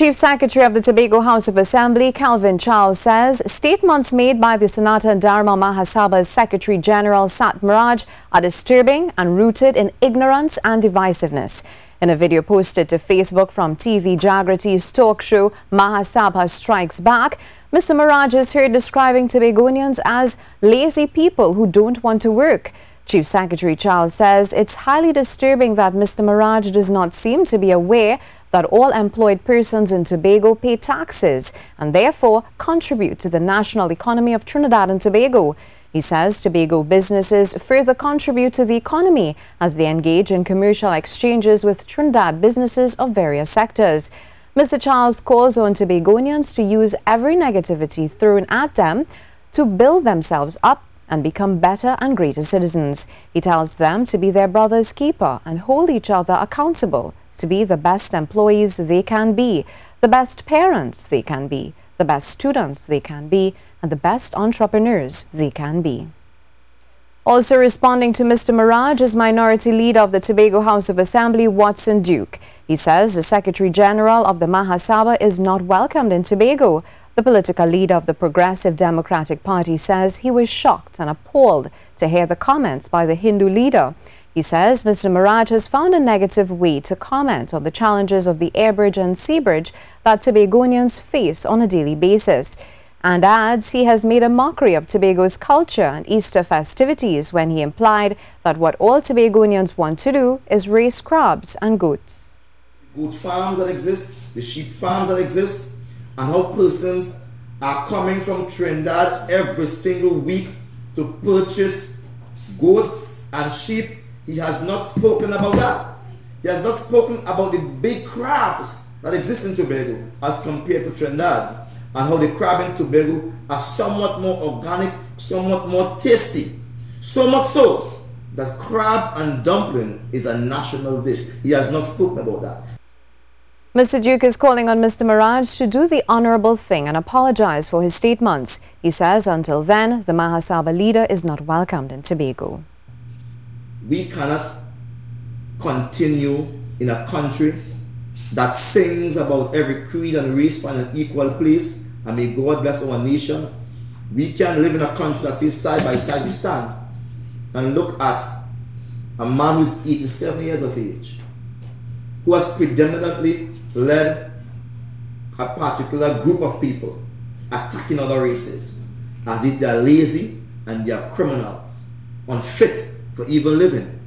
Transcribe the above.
Chief Secretary of the Tobago House of Assembly, Kelvin Charles, says statements made by the Sanatan and Dharma Maha Sabha's Secretary General Maharaj are disturbing and rooted in ignorance and divisiveness. In a video posted to Facebook from TV Jagriti's talk show Maha Sabha Strikes Back, Mr. Maharaj is heard describing Tobagonians as lazy people who don't want to work. Chief Secretary Charles says it's highly disturbing that Mr. Maharaj does not seem to be aware that all employed persons in Tobago pay taxes and therefore contribute to the national economy of Trinidad and Tobago. He says Tobago businesses further contribute to the economy as they engage in commercial exchanges with Trinidad businesses of various sectors. Mr. Charles calls on Tobagonians to use every negativity thrown at them to build themselves up and become better and greater citizens. He tells them to be their brother's keeper and hold each other accountable, to be the best employees they can be, the best parents they can be, the best students they can be, and the best entrepreneurs they can be. Also responding to Mr. Maharaj is Minority Leader of the Tobago House of Assembly, Watson Duke. He says the Secretary General of the Maha Sabha is not welcomed in Tobago. The political leader of the Progressive Democratic Party says he was shocked and appalled to hear the comments by the Hindu leader. He says Mr. Maharaj has found a negative way to comment on the challenges of the air bridge and sea bridge that Tobagonians face on a daily basis, and adds he has made a mockery of Tobago's culture and Easter festivities when he implied that what all Tobagonians want to do is raise crabs and goats. Goat farms that exist, the sheep farms that exist, and how persons are coming from Trinidad every single week to purchase goats and sheep. He has not spoken about that. He has not spoken about the big crabs that exist in Tobago as compared to Trinidad, and how the crab in Tobago are somewhat more organic, somewhat more tasty. So much so that crab and dumpling is a national dish. He has not spoken about that. Mr. Duke is calling on Mr. Maharaj to do the honorable thing and apologize for his statements. He says until then, the Maha Sabha leader is not welcomed in Tobago. We cannot continue in a country that sings about every creed and race find an equal place, and may God bless our nation. We can live in a country that says side by side we stand, and look at a man who's 87 years of age, who has predominantly led a particular group of people attacking other races as if they are lazy and they are criminals, unfit for even living.